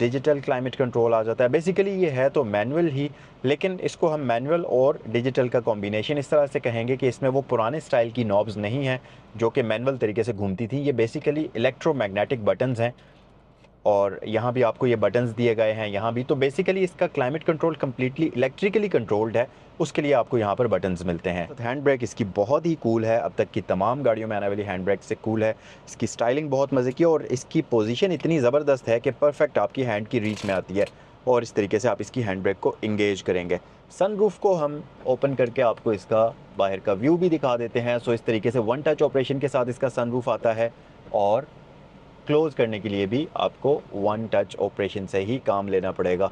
Digital climate control आ जाता है। Basically ये है तो मैनुअल ही, लेकिन इसको हम मैनुअल और डिजिटल का कॉम्बिनेशन इस तरह से कहेंगे कि इसमें वो पुराने स्टाइल की नॉब्स नहीं हैं जो कि मैनुअल तरीके से घूमती थी। ये बेसिकली इलेक्ट्रोमैग्नेटिक बटन्स हैं और यहाँ भी आपको ये बटन्स दिए गए हैं, यहाँ भी। तो बेसिकली इसका climate control completely electrically controlled है, उसके लिए आपको यहाँ पर बटन्स मिलते हैं। तो हैंड ब्रेक इसकी बहुत ही कूल है, अब तक की तमाम गाड़ियों में आने वाली हैंड ब्रेक से कूल है। इसकी स्टाइलिंग बहुत मज़े की है और इसकी पोजीशन इतनी ज़बरदस्त है कि परफेक्ट आपकी हैंड की रीच में आती है और इस तरीके से आप इसकी हैंड ब्रेक को इंगेज करेंगे। सनरूफ को हम ओपन करके आपको इसका बाहर का व्यू भी दिखा देते हैं। सो इस तरीके से वन टच ऑपरेशन के साथ इसका सनरूफ आता है और क्लोज़ करने के लिए भी आपको वन टच ऑपरेशन से ही काम लेना पड़ेगा।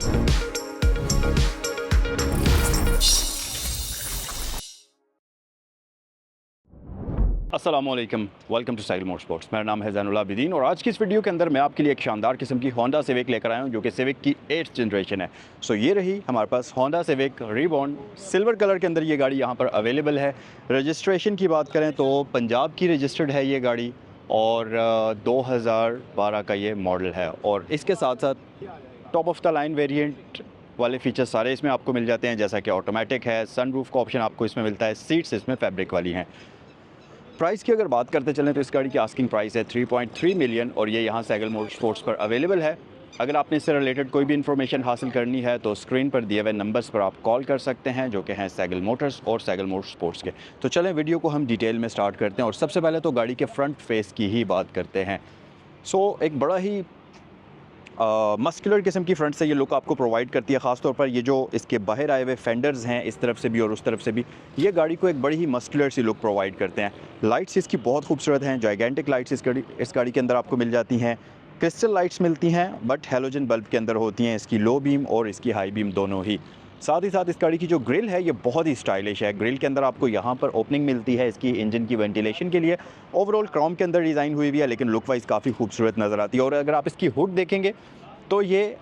अस्सलामुअलैकुम, वेलकम टू साइकिल मोटरस्पोर्ट्स। मेरा नाम है ज़ैनुल आबिदीन और आज की इस वीडियो के अंदर मैं आपके लिए एक शानदार किस्म की होंडा सिविक लेकर आया हूं जो कि सिविक की 8th जनरेशन है। सो ये रही हमारे पास Honda Civic reborn, silver colour के अंदर ये गाड़ी यहां पर अवेलेबल है। रजिस्ट्रेशन की बात करें तो पंजाब की रजिस्टर्ड है ये गाड़ी और 2012 का ये मॉडल है और इसके साथ साथ top of the line variant वाले फीचर्स सारे इसमें आपको मिल जाते हैं, जैसा कि ऑटोमेटिक है, सनरूफ का ऑप्शन आपको इसमें मिलता है, सीट्स इसमें फैब्रिक वाली हैं। प्राइस की अगर बात करते चलें तो इस गाड़ी की आस्किंग प्राइस है 3.3 मिलियन और ये यहाँ साइकिल मोटरस्पोर्ट्स पर अवेलेबल है। अगर आपने इससे रिलेटेड कोई भी इन्फॉर्मेशन हासिल करनी है तो स्क्रीन पर दिए हुए नंबर्स पर आप कॉल कर सकते हैं जो कि हैं साइकिल मोटर्स और साइकिल मोटरस्पोर्ट्स के। तो चलें वीडियो को हम डिटेल में स्टार्ट करते हैं और सबसे पहले तो गाड़ी के फ्रंट फेस की ही बात करते हैं। एक बड़ा ही मस्कुलर किस्म की फ्रंट से ये लुक आपको प्रोवाइड करती है। ख़ास तौर पर ये जो इसके बाहर आए हुए फेंडर्स हैं इस तरफ से भी और उस तरफ से भी, ये गाड़ी को एक बड़ी ही मस्कुलर सी लुक प्रोवाइड करते हैं। लाइट्स इसकी बहुत खूबसूरत हैं, जाइगेंटिक लाइट्स इस गाड़ी के अंदर आपको मिल जाती हैं। क्रिस्टल लाइट्स मिलती हैं बट हेलोजन बल्ब के अंदर होती हैं, इसकी लो बीम और इसकी हाई बीम दोनों ही। साथ ही साथ इस गाड़ी की जो ग्रिल है ये बहुत ही स्टाइलिश है। ग्रिल के अंदर आपको यहाँ पर ओपनिंग मिलती है इसकी इंजन की वेंटिलेशन के लिए। ओवरऑल क्रोम के अंदर डिज़ाइन हुई हुई है लेकिन लुक वाइज काफ़ी खूबसूरत नज़र आती है। और अगर आप इसकी हुड देखेंगे तो ये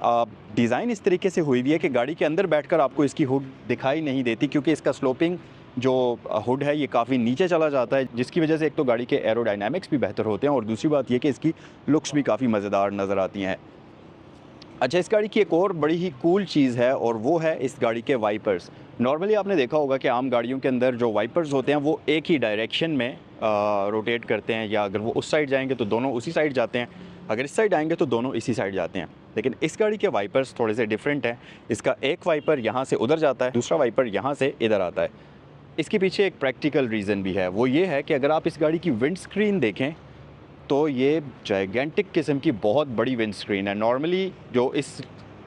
डिज़ाइन इस तरीके से हुई हुई है कि गाड़ी के अंदर बैठकर आपको इसकी हुड दिखाई नहीं देती, क्योंकि इसका स्लोपिंग जो हुड है ये काफ़ी नीचे चला जाता है, जिसकी वजह से एक तो गाड़ी के एरोडायनामिक्स भी बेहतर होते हैं और दूसरी बात ये कि इसकी लुक्स भी काफ़ी मज़ेदार नज़र आती हैं। अच्छा, इस गाड़ी की एक और बड़ी ही कूल चीज़ है और वो है इस गाड़ी के वाइपर्स। नॉर्मली आपने देखा होगा कि आम गाड़ियों के अंदर जो वाइपर्स होते हैं वो एक ही डायरेक्शन में रोटेट करते हैं, या अगर वो उस साइड जाएंगे तो दोनों उसी साइड जाते हैं, अगर इस साइड आएंगे तो दोनों इसी साइड जाते हैं। लेकिन इस गाड़ी के वाइपर्स थोड़े से डिफरेंट हैं। इसका एक वाइपर यहाँ से उधर जाता है, दूसरा वाइपर यहाँ से इधर आता है। इसके पीछे एक प्रैक्टिकल रीज़न भी है, वो ये है कि अगर आप इस गाड़ी की विंड स्क्रीन देखें तो ये जाइगेंटिक किस्म की बहुत बड़ी विंड स्क्रीन है। नॉर्मली जो इस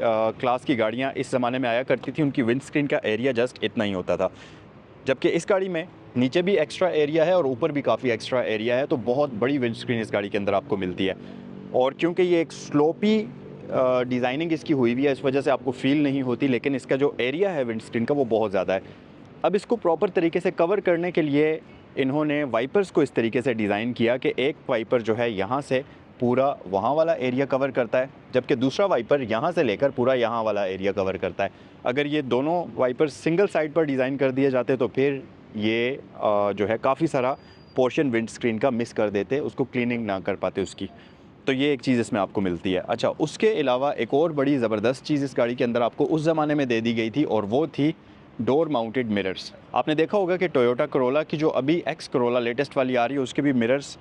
क्लास की गाड़ियाँ इस ज़माने में आया करती थी उनकी विंड स्क्रीन का एरिया जस्ट इतना ही होता था, जबकि इस गाड़ी में नीचे भी एक्स्ट्रा एरिया है और ऊपर भी काफ़ी एक्स्ट्रा एरिया है। तो बहुत बड़ी विंड स्क्रीन इस गाड़ी के अंदर आपको मिलती है और क्योंकि ये एक स्लोपी डिज़ाइनिंग इसकी हुई हुई है इस वजह से आपको फील नहीं होती, लेकिन इसका जो एरिया है विंड स्क्रीन का वो बहुत ज़्यादा है। अब इसको प्रॉपर तरीके से कवर करने के लिए इन्होंने वाइपर्स को इस तरीके से डिज़ाइन किया कि एक वाइपर जो है यहाँ से पूरा वहाँ वाला एरिया कवर करता है, जबकि दूसरा वाइपर यहाँ से लेकर पूरा यहाँ वाला एरिया कवर करता है। अगर ये दोनों वाइपर सिंगल साइड पर डिज़ाइन कर दिए जाते तो फिर ये जो है काफ़ी सारा पोर्शन विंड स्क्रीन का मिस कर देते, उसको क्लीनिंग ना कर पाते उसकी। तो ये एक चीज़ इसमें आपको मिलती है। अच्छा, उसके अलावा एक और बड़ी ज़बरदस्त चीज़ इस गाड़ी के अंदर आपको उस ज़माने में दे दी गई थी और वो थी डोर माउंटेड मिरर्स। आपने देखा होगा कि टोयोटा करोला की जो अभी एक्स करोला लेटेस्ट वाली आ रही है उसके भी मिरर्स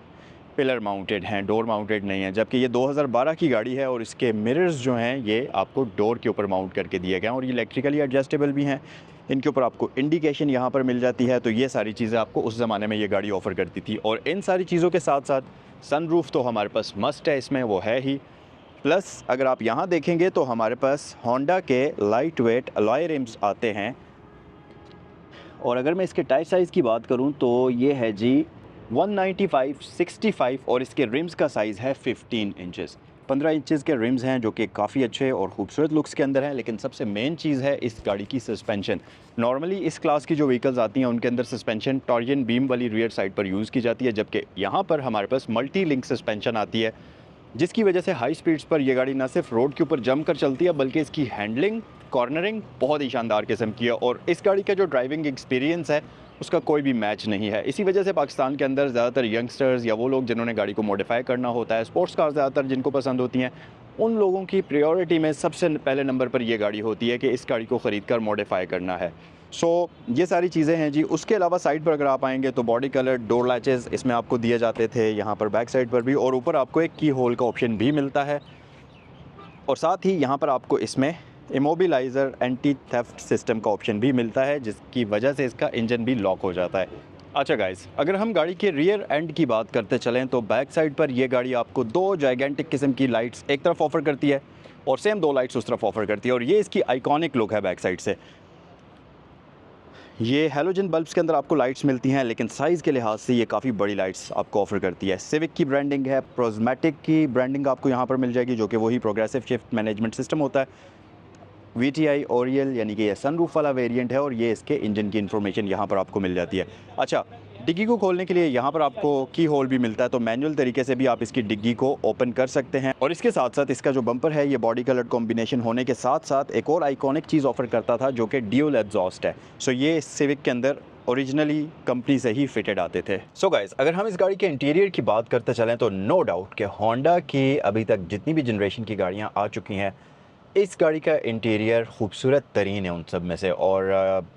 पिलर माउंटेड हैं, डोर माउंटेड नहीं है, जबकि ये 2012 की गाड़ी है और इसके मिरर्स जो हैं ये आपको डोर के ऊपर माउंट करके दिए गए हैं और ये इलेक्ट्रिकली एडजस्टेबल भी हैं। इनके ऊपर आपको इंडिकेशन यहाँ पर मिल जाती है। तो ये सारी चीज़ें आपको उस ज़माने में ये गाड़ी ऑफ़र करती थी और इन सारी चीज़ों के साथ साथ सनरूफ तो हमारे पास मस्ट है, इसमें वो है ही। प्लस अगर आप यहाँ देखेंगे तो हमारे पास होंडा के लाइट वेट अलॉय रिम्स आते हैं और अगर मैं इसके टायर साइज़ की बात करूं तो ये है जी 195/65 और इसके रिम्स का साइज़ है 15 इंचेस। 15 इंचेस के रिम्स हैं जो कि काफ़ी अच्छे और खूबसूरत लुक्स के अंदर हैं। लेकिन सबसे मेन चीज़ है इस गाड़ी की सस्पेंशन। नॉर्मली इस क्लास की जो व्हीकल्स आती हैं उनके अंदर सस्पेंशन टॉरियन बीम वाली रियर साइड पर यूज़ की जाती है, जबकि यहाँ पर हमारे पास मल्टी लिंक सस्पेंशन आती है, जिसकी वजह से हाई स्पीड्स पर यह गाड़ी ना सिर्फ रोड के ऊपर जम कर चलती है बल्कि इसकी हैंडलिंग, कॉर्नरिंग बहुत ही शानदार किस्म की है और इस गाड़ी का जो ड्राइविंग एक्सपीरियंस है उसका कोई भी मैच नहीं है। इसी वजह से पाकिस्तान के अंदर ज़्यादातर यंगस्टर्स या वो लोग जिन्होंने गाड़ी को मॉडिफाई करना होता है, स्पोर्ट्स कार ज़्यादातर जिनको पसंद होती हैं, उन लोगों की प्रायोरिटी में सबसे पहले नंबर पर ये गाड़ी होती है कि इस गाड़ी को ख़रीद कर मॉडिफाई करना है। ये सारी चीज़ें हैं जी। उसके अलावा साइड पर अगर आप आएंगे तो बॉडी कलर डोर लैचेस इसमें आपको दिए जाते थे, यहाँ पर बैक साइड पर भी, और ऊपर आपको एक की होल का ऑप्शन भी मिलता है। और साथ ही यहाँ पर आपको इसमें इमोबिलाइज़र एंटी थेफ्ट सिस्टम का ऑप्शन भी मिलता है, जिसकी वजह से इसका इंजन भी लॉक हो जाता है। अच्छा गाइस, अगर हम गाड़ी के रियर एंड की बात करते चलें तो बैक साइड पर ये गाड़ी आपको दो जाइगेंटिक किस्म की लाइट्स एक तरफ ऑफ़र करती है और सेम दो लाइट्स उस तरफ ऑफ़र करती है, और ये इसकी आइकॉनिक लुक है बैक साइड से। ये हैलोजन बल्ब्स के अंदर आपको लाइट्स मिलती हैं, लेकिन साइज़ के लिहाज से ये काफ़ी बड़ी लाइट्स आपको ऑफ़र करती है। सिविक की ब्रांडिंग है, प्रोज़मेटिक की ब्रांडिंग आपको यहाँ पर मिल जाएगी, जो कि वही प्रोग्रेसिव शिफ्ट मैनेजमेंट सिस्टम होता है। VTI ओरियल यानी कि ये सनरूफ वाला वेरिएंट है, और ये इसके इंजन की इन्फॉर्मेशन यहाँ पर आपको मिल जाती है। अच्छा, डिग्गी को खोलने के लिए यहाँ पर आपको की होल भी मिलता है, तो मैनुअल तरीके से भी आप इसकी डिग्गी को ओपन कर सकते हैं। और इसके साथ साथ इसका जो बम्पर है ये बॉडी कलर कॉम्बिनेशन होने के साथ साथ एक और आइकॉनिक चीज़ ऑफर करता था, जो कि ड्यूल एग्जॉस्ट है। ये सिविक के अंदर ओरिजिनली कंपनी से ही फिटेड आते थे। गाइस, अगर हम इस गाड़ी के इंटीरियर की बात करते चलें तो नो डाउट कि होंडा की अभी तक जितनी भी जनरेशन की गाड़ियाँ आ चुकी हैं, इस गाड़ी का इंटीरियर खूबसूरत तरीन है उन सब में से। और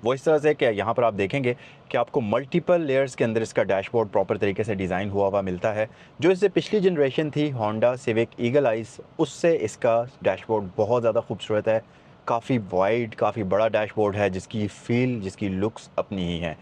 वो इस तरह से कि यहाँ पर आप देखेंगे कि आपको मल्टीपल लेयर्स के अंदर इसका डैशबोर्ड प्रॉपर तरीके से डिज़ाइन हुआ हुआ मिलता है। जो इससे पिछली जनरेशन थी होंडा सिविक ईगल आइस, उससे इसका डैशबोर्ड बहुत ज़्यादा खूबसूरत है। काफ़ी वाइड, काफ़ी बड़ा डैशबोर्ड है, जिसकी फील, जिसकी लुक्स अपनी ही हैं।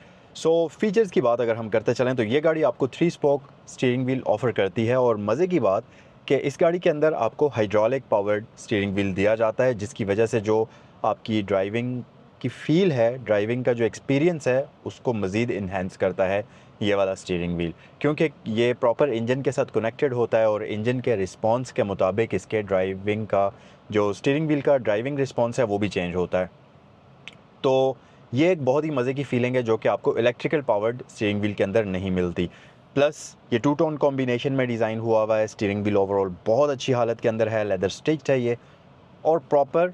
फीचर्स की बात अगर हम करते चलें तो ये गाड़ी आपको 3 स्पोक स्टीयरिंग व्हील ऑफ़र करती है, और मज़े की बात कि इस गाड़ी के अंदर आपको हाइड्रोलिक पावर्ड स्टीयरिंग व्हील दिया जाता है, जिसकी वजह से जो आपकी ड्राइविंग की फ़ील है, ड्राइविंग का जो एक्सपीरियंस है, उसको मज़ीद इन्हेंस करता है ये वाला स्टीयरिंग व्हील, क्योंकि ये प्रॉपर इंजन के साथ कनेक्टेड होता है, और इंजन के रिस्पॉन्स के मुताबिक इसके ड्राइविंग का जो स्टीयरिंग व्हील का ड्राइविंग रिस्पॉन्स है वो भी चेंज होता है। तो ये एक बहुत ही मज़े की फीलिंग है, जो कि आपको इलेक्ट्रिकल पावर्ड स्टीयरिंग व्हील के अंदर नहीं मिलती। प्लस ये 2 टोन कॉम्बिनेशन में डिज़ाइन हुआ हुआ है। स्टीयरिंग व्हील ओवरऑल बहुत अच्छी हालत के अंदर है, लेदर स्टिच्ड है ये, और प्रॉपर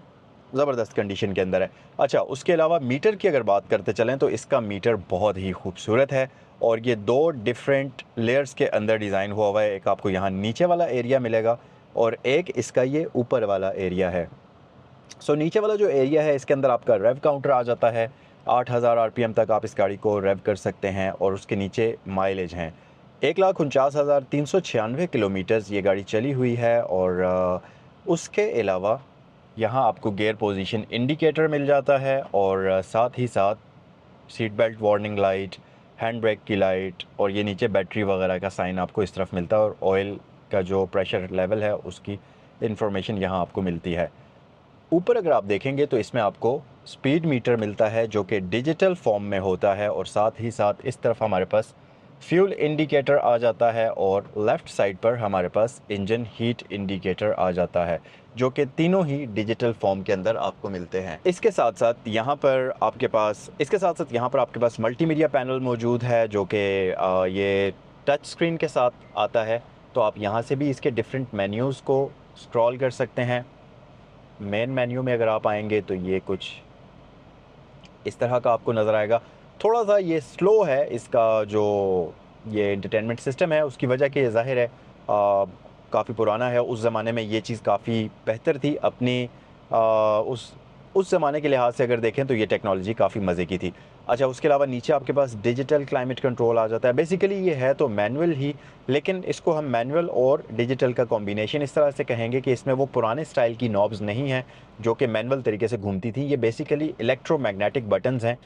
ज़बरदस्त कंडीशन के अंदर है। अच्छा, उसके अलावा मीटर की अगर बात करते चलें तो इसका मीटर बहुत ही खूबसूरत है, और ये 2 डिफरेंट लेयर्स के अंदर डिज़ाइन हुआ हुआ है। एक आपको यहाँ नीचे वाला एरिया मिलेगा, और एक इसका ये ऊपर वाला एरिया है। नीचे वाला जो एरिया है, इसके अंदर आपका रेव काउंटर आ जाता है। 8000 RPM तक आप इस गाड़ी को रेव कर सकते हैं, और उसके नीचे माइलेज हैं 1,49,396 किलोमीटर्स ये गाड़ी चली हुई है। और उसके अलावा यहाँ आपको गियर पोजीशन इंडिकेटर मिल जाता है, और साथ ही साथ seat belt warning light, hand brake की लाइट, और ये नीचे बैटरी वगैरह का साइन आपको इस तरफ मिलता है, और ऑयल का जो प्रेशर लेवल है उसकी इन्फॉर्मेशन यहाँ आपको मिलती है। ऊपर अगर आप देखेंगे तो इसमें आपको स्पीड मीटर मिलता है, जो कि डिजिटल फॉर्म में होता है, और साथ ही साथ इस तरफ हमारे पास फ्यूल इंडिकेटर आ जाता है, और लेफ़्ट साइड पर हमारे पास इंजन हीट इंडिकेटर आ जाता है, जो कि तीनों ही डिजिटल फॉर्म के अंदर आपको मिलते हैं। इसके साथ साथ यहाँ पर आपके पास मल्टीमीडिया पैनल मौजूद है, जो कि ये टच स्क्रीन के साथ आता है। तो आप यहाँ से भी इसके डिफरेंट मेन्यूज़ को स्क्रॉल कर सकते हैं। मेन मेन्यू में अगर आप आएंगे तो ये कुछ इस तरह का आपको नज़र आएगा। थोड़ा सा ये स्लो है इसका जो ये एंटरटेनमेंट सिस्टम है, उसकी वजह कि ज़ाहिर है काफ़ी पुराना है। उस ज़माने में ये चीज़ काफ़ी बेहतर थी अपनी उस ज़माने के लिहाज से अगर देखें तो ये टेक्नोलॉजी काफ़ी मज़े की थी। अच्छा, उसके अलावा नीचे आपके पास डिजिटल क्लाइमेट कंट्रोल आ जाता है। बेसिकली ये है तो मैनुअल ही, लेकिन इसको हम मैनुअल और डिजिटल का कॉम्बिनेशन इस तरह से कहेंगे कि इसमें वो पुराने स्टाइल की नॉब्स नहीं हैं जो कि मैनुअल तरीके से घूमती थी। ये बेसिकली इलेक्ट्रोमैग्नेटिक बटन्स हैं,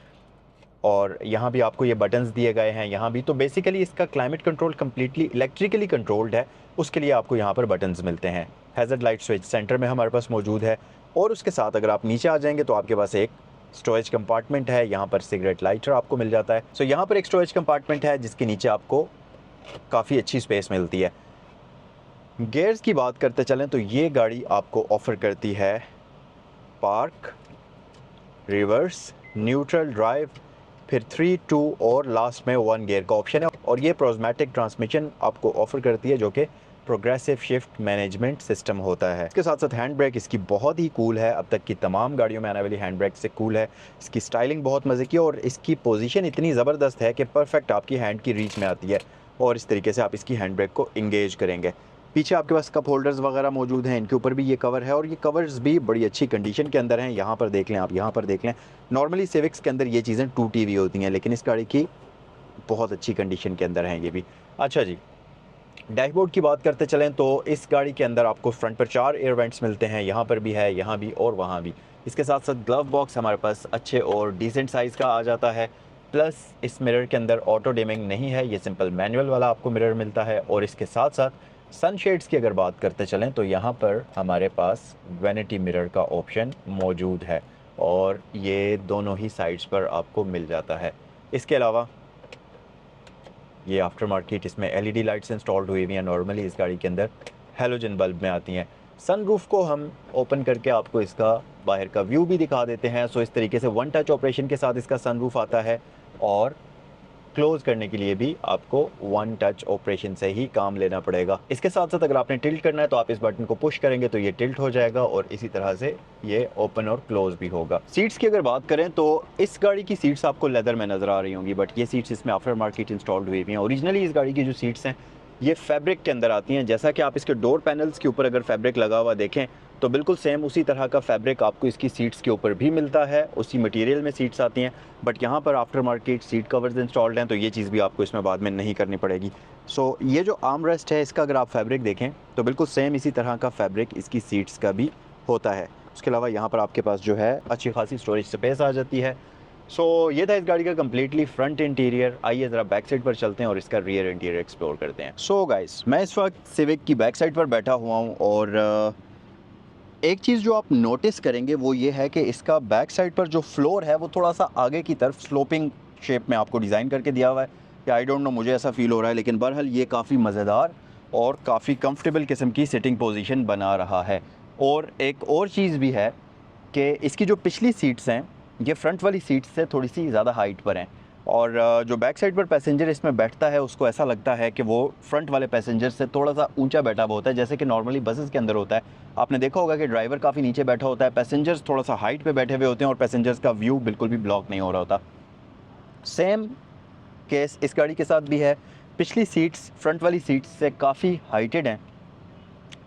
और यहाँ भी आपको ये बटन्स दिए गए हैं यहाँ भी। तो बेसिकली इसका climate control completely electrically controlled है, उसके लिए आपको यहाँ पर बटन्स मिलते हैं। हैज़र्ड लाइट स्विच सेंटर में हमारे पास मौजूद है, और उसके साथ अगर आप नीचे आ जाएंगे तो आपके पास एक स्टोरेज कंपार्टमेंट है। यहाँ पर सिगरेट लाइटर आपको मिल जाता है। यहाँ पर एक स्टोरेज कंपार्टमेंट है जिसके नीचे आपको काफ़ी अच्छी स्पेस मिलती है। गियर्स की बात करते चलें तो ये गाड़ी आपको ऑफ़र करती है पार्क, रिवर्स, न्यूट्रल ड्राइव, फिर 3, 2 और लास्ट में 1 गियर का ऑप्शन है। और ये प्रोज़मेटिक ट्रांसमिशन आपको ऑफ़र करती है, जो कि प्रोग्रेसिव शिफ्ट मैनेजमेंट सिस्टम होता है। इसके साथ साथ हैंड ब्रेक इसकी बहुत ही कूल है, अब तक की तमाम गाड़ियों में आने वाली हैंड ब्रेक से कूल है। इसकी स्टाइलिंग बहुत मज़े की, और इसकी पोजीशन इतनी ज़बरदस्त है कि परफेक्ट आपकी हैंड की रीच में आती है, और इस तरीके से आप इसकी हैंड ब्रेक को इंगेज करेंगे। पीछे आपके पास कप होल्डर्स वगैरह मौजूद हैं, इनके ऊपर भी ये कवर है और ये कवर्स भी बड़ी अच्छी कंडीशन के अंदर हैं। यहाँ पर देख लें आप, यहाँ पर देख लें। नॉर्मली सिविक्स के अंदर ये चीज़ें टूटी हुई होती हैं, लेकिन इस गाड़ी की बहुत अच्छी कंडीशन के अंदर हैं ये भी। अच्छा जी, डैशबोर्ड की बात करते चलें तो इस गाड़ी के अंदर आपको फ्रंट पर 4 एयर वेंट्स मिलते हैं, यहाँ पर भी है, यहाँ भी और वहाँ भी। इसके साथ साथ ग्लव बॉक्स हमारे पास अच्छे और डिसेंट साइज़ का आ जाता है। प्लस इस मिरर के अंदर ऑटो डिमिंग नहीं है, ये सिंपल मैनुअल वाला आपको मिरर मिलता है। और इसके साथ साथ सनशेड्स की अगर बात करते चलें तो यहाँ पर हमारे पास वैनिटी मिरर का ऑप्शन मौजूद है और ये दोनों ही साइड्स पर आपको मिल जाता है। इसके अलावा ये आफ्टर मार्केट इसमें एलईडी लाइट्स इंस्टॉल्ड हुई हुई हैं। नॉर्मली इस गाड़ी के अंदर हेलोजन बल्ब में आती हैं। सनरूफ को हम ओपन करके आपको इसका बाहर का व्यू भी दिखा देते हैं। सो इस तरीके से वन टच ऑपरेशन के साथ इसका सनरूफ आता है और क्लोज़ करने के लिए भी आपको वन टच ऑपरेशन से ही काम लेना पड़ेगा। इसके साथ साथ अगर आपने टिल्ट करना है तो आप इस बटन को पुश करेंगे तो ये टिल्ट हो जाएगा और इसी तरह से ये ओपन और क्लोज भी होगा। सीट्स की अगर बात करें तो इस गाड़ी की सीट्स आपको लेदर में नज़र आ रही होंगी, बट ये सीट्स इसमें आफ्टर मार्केट इंस्टॉल्ड हुई हुई हैं। ओरिजिनली इस गाड़ी की जो सीट्स हैं ये फैब्रिक के अंदर आती हैं। जैसा कि आप इसके डोर पैनल्स के ऊपर अगर फैब्रिक लगा हुआ देखें तो बिल्कुल सेम उसी तरह का फैब्रिक आपको इसकी सीट्स के ऊपर भी मिलता है, उसी मटेरियल में सीट्स आती हैं। बट यहाँ पर after market seat covers installed हैं तो ये चीज़ भी आपको इसमें बाद में नहीं करनी पड़ेगी। सो ये जो आर्म रेस्ट है इसका अगर आप फैब्रिक देखें तो बिल्कुल सेम इसी तरह का फैब्रिक इसकी सीट्स का भी होता है। उसके अलावा यहाँ पर आपके पास जो है अच्छी खासी स्टोरेज स्पेस आ जाती है। सो ये था इस गाड़ी का कम्प्लीटली फ्रंट इंटीरियर। आइए ज़रा बैक साइड पर चलते हैं और इसका रियर इंटीरियर एक्सप्लोर करते हैं। सो गाइस, मैं इस वक्त सिविक की बैक साइड पर बैठा हुआ हूँ और एक चीज़ जो आप नोटिस करेंगे वो ये है कि इसका बैक साइड पर जो फ्लोर है वो थोड़ा सा आगे की तरफ स्लोपिंग शेप में आपको डिज़ाइन करके दिया हुआ है। या आई डोंट नो, मुझे ऐसा फील हो रहा है, लेकिन बहरहाल ये काफ़ी मज़ेदार और काफ़ी कंफर्टेबल किस्म की सिटिंग पोजीशन बना रहा है। और एक और चीज़ भी है कि इसकी जो पिछली सीट्स हैं ये फ्रंट वाली सीट्स से थोड़ी सी ज़्यादा हाइट पर हैं और जो बैक साइड पर पैसेंजर इसमें बैठता है उसको ऐसा लगता है कि वो फ्रंट वाले पैसेंजर से थोड़ा सा ऊंचा बैठा हुआ होता है, जैसे कि नॉर्मली बसेस के अंदर होता है। आपने देखा होगा कि ड्राइवर काफ़ी नीचे बैठा होता है, पैसेंजर्स थोड़ा सा हाइट पे बैठे हुए होते हैं और पैसेंजर्स का व्यू बिल्कुल भी ब्लॉक नहीं हो रहा होता। सेम केस इस गाड़ी के साथ भी है। पिछली सीट्स फ्रंट वाली सीट्स से काफ़ी हाइटेड हैं,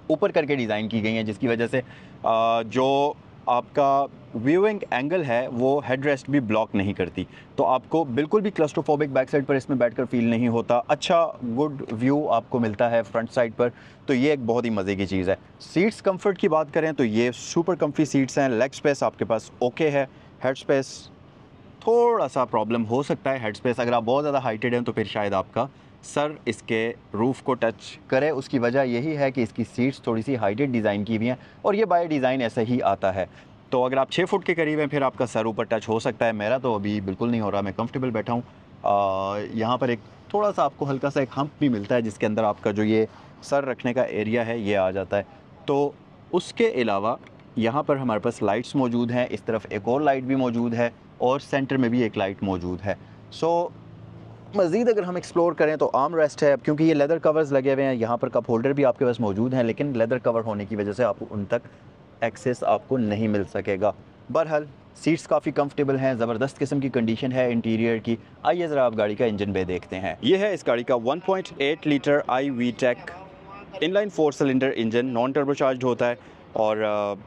ऊपर करके डिज़ाइन की गई हैं, जिसकी वजह से जो आपका व्यूइंग एंगल है वो हेडरेस्ट भी ब्लॉक नहीं करती, तो आपको बिल्कुल भी क्लस्ट्रोफोबिक बैक साइड पर इसमें बैठकर फील नहीं होता। अच्छा गुड व्यू आपको मिलता है फ्रंट साइड पर, तो ये एक बहुत ही मज़े की चीज़ है। सीट्स कंफर्ट की बात करें तो ये सुपर कंफी सीट्स हैं। लेग स्पेस आपके पास ओके है। हेड स्पेस थोड़ा सा प्रॉब्लम हो सकता है। हेड स्पेस अगर आप बहुत ज़्यादा हाइटेड हैं तो फिर शायद आपका सर इसके रूफ़ को टच करे। उसकी वजह यही है कि इसकी सीट्स थोड़ी सी हाइटेड डिज़ाइन की हुई हैं और ये बाय डिज़ाइन ऐसे ही आता है। तो अगर आप 6 फुट के करीब हैं फिर आपका सर ऊपर टच हो सकता है। मेरा तो अभी बिल्कुल नहीं हो रहा, मैं कंफर्टेबल बैठा हूँ। यहाँ पर एक थोड़ा सा आपको हल्का सा एक हम्प भी मिलता है जिसके अंदर आपका जो ये सर रखने का एरिया है ये आ जाता है। तो उसके अलावा यहाँ पर हमारे पास लाइट्स मौजूद हैं। इस तरफ एक और लाइट भी मौजूद है और सेंटर में भी एक लाइट मौजूद है। सो मज़ीद अगर हम एक्सप्लोर करें तो आर्म रेस्ट है। अब क्योंकि ये लेदर कवर्स लगे हुए हैं, यहाँ पर कप होल्डर भी आपके पास मौजूद हैं, लेकिन लेदर कवर होने की वजह से आप उन तक एक्सेस आपको नहीं मिल सकेगा। बहरहाल सीट्स काफ़ी कंफर्टेबल हैं, ज़बरदस्त किस्म की कंडीशन है इंटीरियर की। आइए ज़रा आप गाड़ी का इंजन बे देखते हैं। ये है इस गाड़ी का 1.8 litre iVTEC inline 4 cylinder engine, non turbocharge होता है और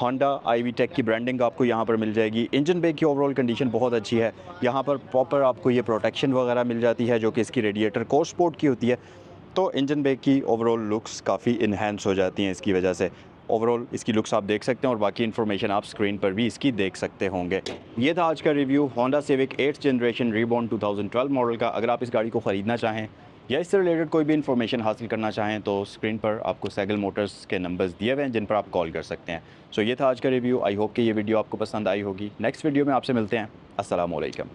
होंडा iVTEC की ब्रांडिंग आपको यहाँ पर मिल जाएगी। इंजन बे की ओवरऑल कंडीशन बहुत अच्छी है। यहाँ पर प्रॉपर आपको ये प्रोटेक्शन वगैरह मिल जाती है जो कि इसकी रेडिएटर कोर स्पोर्ट की होती है। तो इंजन बे की ओवरऑल लुक्स काफ़ी इन्हेंस हो जाती हैं इसकी वजह से। ओवरऑल इसकी लुक्स आप देख सकते हैं और बाकी इन्फॉर्मेशन आप स्क्रीन पर भी इसकी देख सकते होंगे। ये था आज का review Honda civic 8th generation reborn 2012 model का। अगर आप इस गाड़ी को ख़रीदना चाहें या इससे रिलेटेड कोई भी इन्फॉर्मेशन हासिल करना चाहें तो स्क्रीन पर आपको सैगल मोटर्स के नंबर्स दिए हुए हैं जिन पर आप कॉल कर सकते हैं। सो ये था आज का रिव्यू। आई होप कि ये वीडियो आपको पसंद आई होगी। नेक्स्ट वीडियो में आपसे मिलते हैं। अस्सलाम वालेकुम।